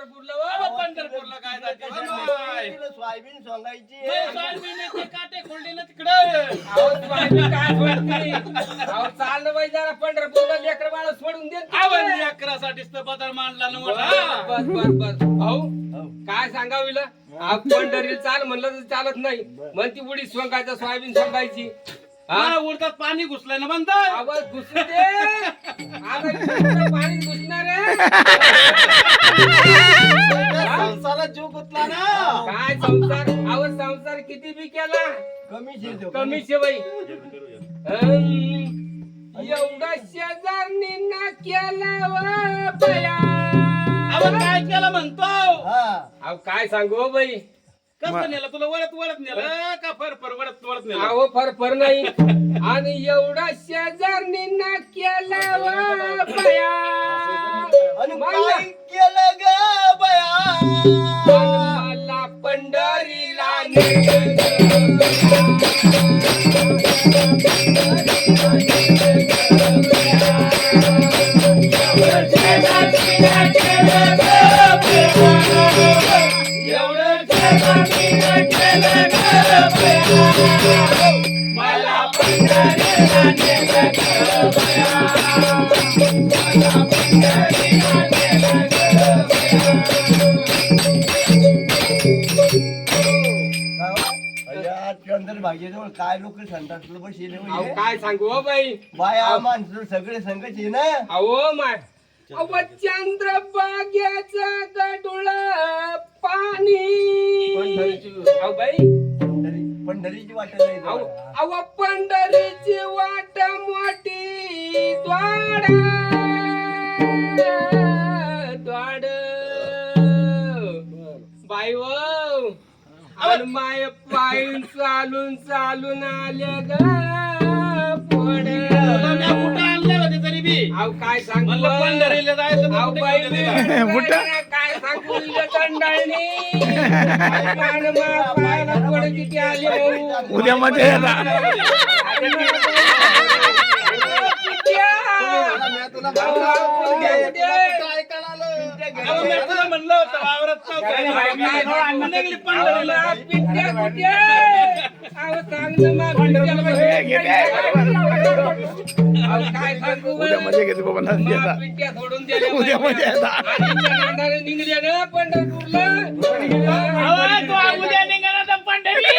पंढरपूरला काय जाते सोयाबीन सोंगायची सोयाबीनचे काटे खोलले ना तिकडे चाललं बाई जरा पंढरपूरला लेकर बाळ सोडून देत लेकरासाठीच तर बदल मांडला ना मोठा. बस बस बस भाऊ काय सांगाविल पंढरीला चाल म्हणलं तर चालत नाही म्हणती उडी सोंगायचं सोयाबीन सोंगायची उडतात पाणी घुसलंय ना म्हणतात आवाज घुसू दे आता पाणी घुसणार आहे संसारात जीव गुतला ना काय संसार आवाज संसार किती बी केला कमीच आहे बाई एवढा शेजारनी ना केला बया काय केलं म्हणतो अहो काय सांगू बाई कसं नेलं तुला वळत वळत नेलं का फर वळत वळत नेलं अहो फर नाही आणि एवढा शेजारनी ना केला बया आणि काय केलं ग बया मला पंढरीला भाग्याजवळ काय लोक संतासलं बसले काय सांगू हो बाई बाया माणसं सगळे संकट आहे ना अहो माय अव चंद्र बाग्याचा गडुळ पाणी अहो बाई पंढरीची वाट नाही अव पंढरीची वाट मोठी द्वाड द्वाड बाई वो आणि माय पायून चालून चालून आले ग पुढे कुठं आणले होते तरी बी अहो काय सांगू म्हणलं पंढरीला जायचं तर अहो कुठे बाई घेऊन गेले? काय सांगू दंडाळणी पायाला पुढे किती आली भाऊ उद्या मजा येणार अहो, मी तुला म्हणलं होतं वावरात चौकात निघली पंढरीला उद्या मजा घेते बाबा नंदी आता. उद्या मजा येतात निघले ना पंढरपूरला उद्या निघाला तर पंढरी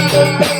Yeah.